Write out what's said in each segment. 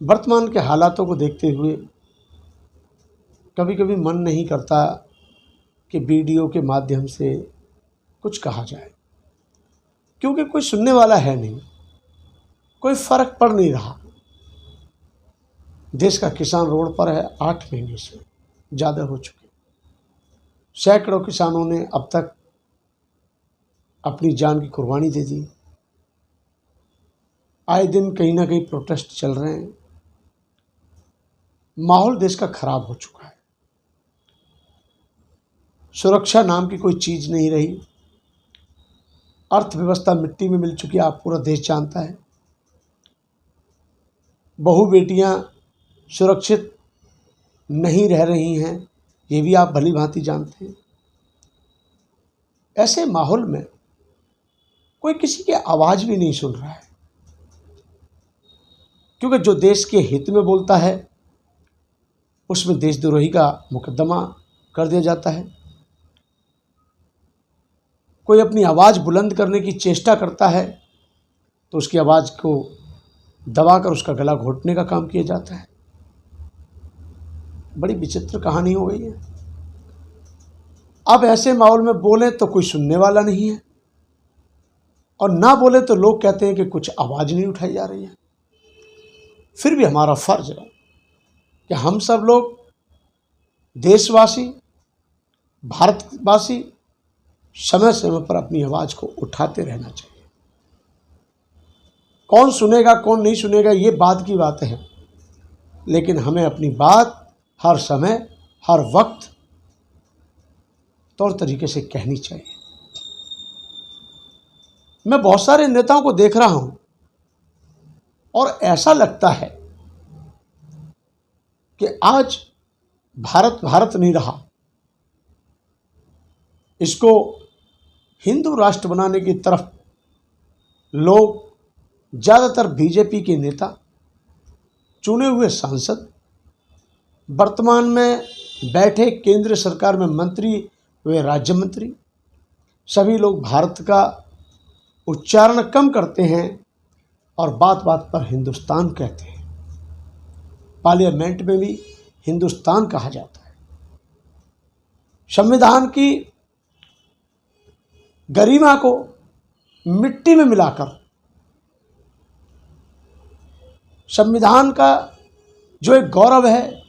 वर्तमान के हालातों को देखते हुए कभी कभी मन नहीं करता कि वीडियो के माध्यम से कुछ कहा जाए, क्योंकि कोई सुनने वाला है नहीं, कोई फर्क पड़ नहीं रहा। देश का किसान रोड पर है, 8 महीने से ज़्यादा हो चुके। सैकड़ों किसानों ने अब तक अपनी जान की कुर्बानी दे दी। आए दिन कहीं ना कहीं प्रोटेस्ट चल रहे हैं। माहौल देश का खराब हो चुका है। सुरक्षा नाम की कोई चीज़ नहीं रही। अर्थव्यवस्था मिट्टी में मिल चुकी है, आप पूरा देश जानता है। बहू बेटियां सुरक्षित नहीं रह रही हैं, ये भी आप भली भांति जानते हैं। ऐसे माहौल में कोई किसी की आवाज़ भी नहीं सुन रहा है, क्योंकि जो देश के हित में बोलता है उसमें देशद्रोही का मुकदमा कर दिया जाता है। कोई अपनी आवाज़ बुलंद करने की चेष्टा करता है तो उसकी आवाज़ को दबाकर उसका गला घोटने का काम किया जाता है। बड़ी विचित्र कहानी हो गई है। अब ऐसे माहौल में बोलें तो कोई सुनने वाला नहीं है, और ना बोले तो लोग कहते हैं कि कुछ आवाज़ नहीं उठाई जा रही है। फिर भी हमारा फ़र्ज है कि हम सब लोग देशवासी, भारतवासी समय समय पर अपनी आवाज़ को उठाते रहना चाहिए। कौन सुनेगा कौन नहीं सुनेगा ये बाद की बात है, लेकिन हमें अपनी बात हर समय हर वक्त तौर तरीके से कहनी चाहिए। मैं बहुत सारे नेताओं को देख रहा हूं और ऐसा लगता है कि आज भारत भारत नहीं रहा। इसको हिंदू राष्ट्र बनाने की तरफ लोग, ज़्यादातर बीजेपी के नेता, चुने हुए सांसद, वर्तमान में बैठे केंद्र सरकार में मंत्री व राज्य मंत्री, सभी लोग भारत का उच्चारण कम करते हैं और बात बात पर हिंदुस्तान कहते हैं। पार्लियामेंट में भी हिंदुस्तान कहा जाता है। संविधान की गरिमा को मिट्टी में मिलाकर, संविधान का जो एक गौरव है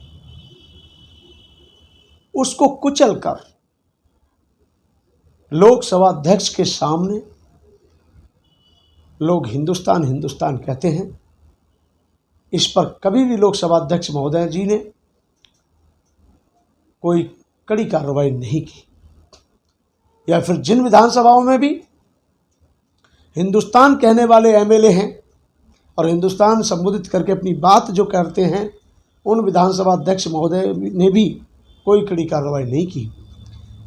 उसको कुचलकर लोकसभा अध्यक्ष के सामने लोग हिंदुस्तान हिंदुस्तान कहते हैं। इस पर कभी भी लोकसभा अध्यक्ष महोदय जी ने कोई कड़ी कार्रवाई नहीं की, या फिर जिन विधानसभाओं में भी हिंदुस्तान कहने वाले एमएलए हैं और हिंदुस्तान संबोधित करके अपनी बात जो करते हैं, उन विधानसभा अध्यक्ष महोदय ने भी कोई कड़ी कार्रवाई नहीं की।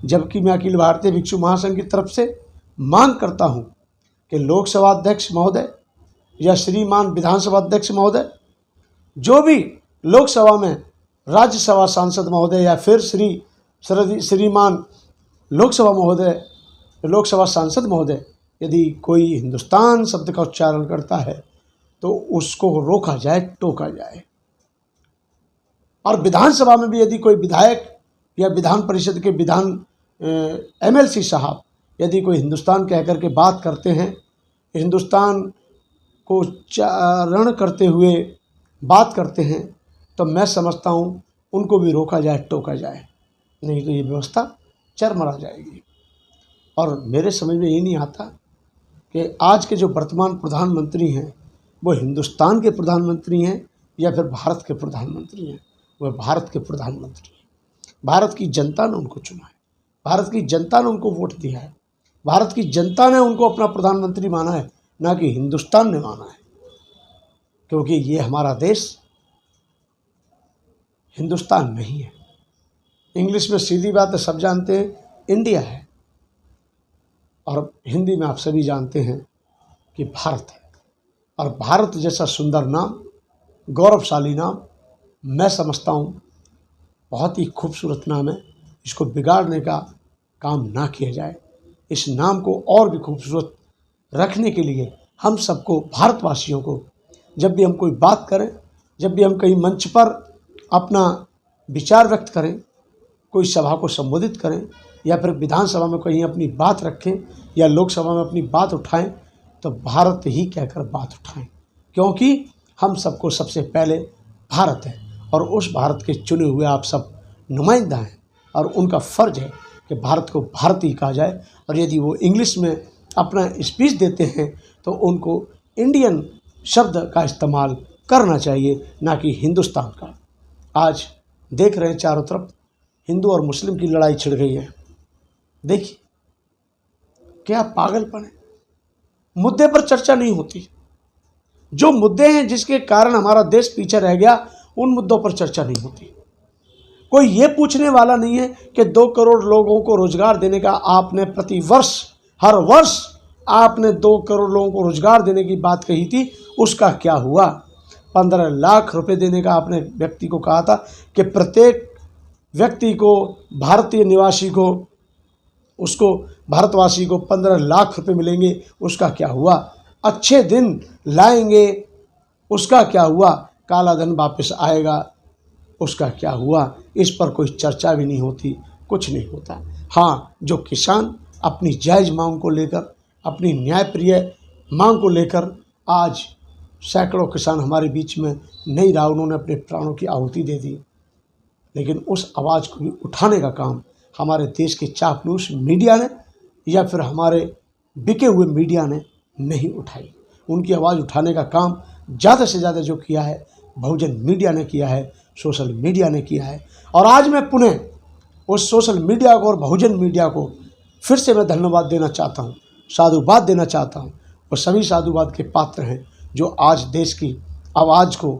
जबकि मैं अखिल भारतीय भिक्षु महासंघ की तरफ से मांग करता हूं कि लोकसभा अध्यक्ष महोदय या श्रीमान विधानसभा अध्यक्ष महोदय, जो भी लोकसभा में राज्यसभा सांसद महोदय या फिर श्रीमान लोकसभा महोदय, लोकसभा सांसद महोदय, यदि कोई हिंदुस्तान शब्द का उच्चारण करता है तो उसको रोका जाए, टोका जाए। और विधानसभा में भी यदि कोई विधायक या विधान परिषद के एमएलसी साहब यदि कोई हिंदुस्तान कह कर के बात करते हैं, हिंदुस्तान को उच्चारण करते हुए बात करते हैं, तो मैं समझता हूँ उनको भी रोका जाए, टोका जाए, नहीं तो ये व्यवस्था चरमरा जाएगी। और मेरे समझ में ये नहीं आता कि आज के जो वर्तमान प्रधानमंत्री हैं वो हिंदुस्तान के प्रधानमंत्री हैं या फिर भारत के प्रधानमंत्री हैं। वह भारत के प्रधानमंत्री हैं। भारत की जनता ने उनको चुना है, भारत की जनता ने उनको वोट दिया है, भारत की जनता ने उनको अपना प्रधानमंत्री माना है, ना कि हिंदुस्तान ने माना है। क्योंकि ये हमारा देश हिंदुस्तान नहीं है। इंग्लिश में सीधी बात है, सब जानते हैं, इंडिया है, और हिंदी में आप सभी जानते हैं कि भारत है। और भारत जैसा सुंदर नाम, गौरवशाली नाम, मैं समझता हूँ बहुत ही खूबसूरत नाम है। इसको बिगाड़ने का काम ना किया जाए। इस नाम को और भी खूबसूरत रखने के लिए हम सबको, भारतवासियों को, जब भी हम कोई बात करें जब भी हम कहीं मंच पर अपना विचार व्यक्त करें, कोई सभा को संबोधित करें या फिर विधानसभा में कहीं अपनी बात रखें या लोकसभा में अपनी बात उठाएं, तो भारत ही कहकर बात उठाएं, क्योंकि हम सबको सबसे पहले भारत है और उस भारत के चुने हुए आप सब नुमाइंदा हैं और उनका फ़र्ज़ है कि भारत को भारतीय कहा जाए। और यदि वो इंग्लिश में अपना स्पीच देते हैं तो उनको इंडियन शब्द का इस्तेमाल करना चाहिए, ना कि हिंदुस्तान का। आज देख रहे हैं चारों तरफ हिंदू और मुस्लिम की लड़ाई छिड़ गई है। देखिए क्या पागलपन है, मुद्दे पर चर्चा नहीं होती। जो मुद्दे हैं जिसके कारण हमारा देश पीछे रह गया, उन मुद्दों पर चर्चा नहीं होती। कोई ये पूछने वाला नहीं है कि 2 करोड़ लोगों को रोजगार देने का आपने प्रति वर्ष, हर वर्ष आपने 2 करोड़ लोगों को रोजगार देने की बात कही थी, उसका क्या हुआ? 15 लाख रुपए देने का आपने व्यक्ति को कहा था कि प्रत्येक व्यक्ति को, भारतीय निवासी को, उसको भारतवासी को 15 लाख रुपए मिलेंगे, उसका क्या हुआ? अच्छे दिन लाएंगे, उसका क्या हुआ? काला धन वापस आएगा, उसका क्या हुआ? इस पर कोई चर्चा भी नहीं होती, कुछ नहीं होता। हाँ, जो किसान अपनी जायज़ मांग को लेकर, अपनी न्यायप्रिय मांग को लेकर आज सैकड़ों किसान हमारे बीच में नहीं रहा, उन्होंने अपने प्राणों की आहुति दे दी, लेकिन उस आवाज़ को भी उठाने का काम हमारे देश के चापलूस मीडिया ने या फिर हमारे बिके हुए मीडिया ने नहीं उठाई। उनकी आवाज़ उठाने का काम ज़्यादा से ज़्यादा जो किया है बहुजन मीडिया ने किया है, सोशल मीडिया ने किया है। और आज मैं पुनः उस सोशल मीडिया को और बहुजन मीडिया को फिर से मैं धन्यवाद देना चाहता हूँ, साधुवाद देना चाहता हूँ। और सभी साधुवाद के पात्र हैं जो आज देश की आवाज़ को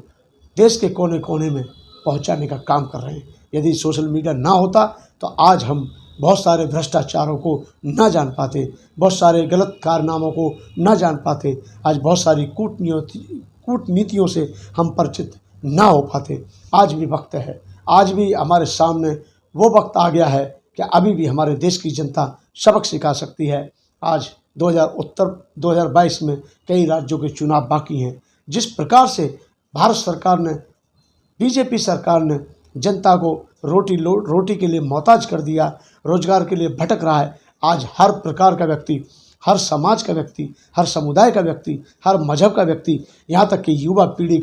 देश के कोने कोने में पहुंचाने का काम कर रहे हैं। यदि सोशल मीडिया ना होता तो आज हम बहुत सारे भ्रष्टाचारों को ना जान पाते, बहुत सारे गलत कारनामों को ना जान पाते, आज बहुत सारी कूटनीतियों से हम परिचित ना हो पाते। आज भी वक्त है, आज भी हमारे सामने वो वक्त आ गया है कि अभी भी हमारे देश की जनता सबक सिखा सकती है। आज 2022 में कई राज्यों के चुनाव बाकी हैं। जिस प्रकार से भारत सरकार ने, बीजेपी सरकार ने जनता को रोटी के लिए मोहताज कर दिया, रोजगार के लिए भटक रहा है। आज हर प्रकार का व्यक्ति, हर समाज का व्यक्ति, हर समुदाय का व्यक्ति, हर मजहब का व्यक्ति, यहाँ तक कि युवा पीढ़ी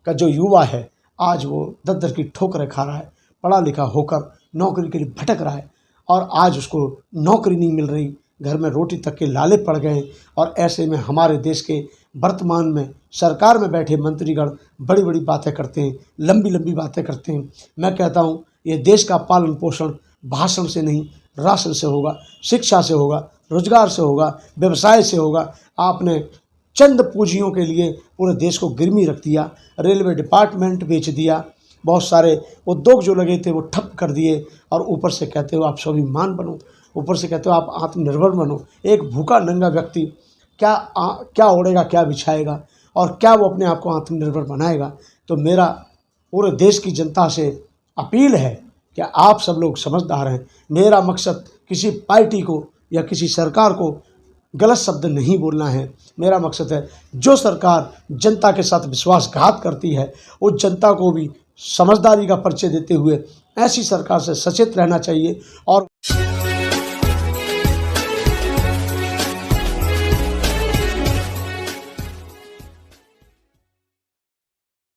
का जो युवा है, आज वो दर की ठोकरें खा रहा है, पढ़ा लिखा होकर नौकरी के लिए भटक रहा है और आज उसको नौकरी नहीं मिल रही, घर में रोटी तक के लाले पड़ गए। और ऐसे में हमारे देश के वर्तमान में सरकार में बैठे मंत्रीगण बड़ी बड़ी बातें करते हैं, लंबी लंबी बातें करते हैं। मैं कहता हूँ ये देश का पालन पोषण भाषण से नहीं, राशन से होगा, शिक्षा से होगा, रोजगार से होगा, व्यवसाय से होगा। आपने चंद पूंजियों के लिए पूरे देश को गिरवी रख दिया, रेलवे डिपार्टमेंट बेच दिया, बहुत सारे उद्योग जो लगे थे वो ठप कर दिए और ऊपर से कहते हो आप स्वाभिमान बनो, ऊपर से कहते हो आप आत्मनिर्भर बनो। एक भूखा नंगा व्यक्ति क्या ओढ़ेगा, क्या बिछाएगा और क्या वो अपने आप को आत्मनिर्भर बनाएगा? तो मेरा पूरे देश की जनता से अपील है कि आप सब लोग समझदार हैं। मेरा मकसद किसी पार्टी को या किसी सरकार को गलत शब्द नहीं बोलना है। मेरा मकसद है जो सरकार जनता के साथ विश्वासघात करती है उस जनता को भी समझदारी का परिचय देते हुए ऐसी सरकार से सचेत रहना चाहिए और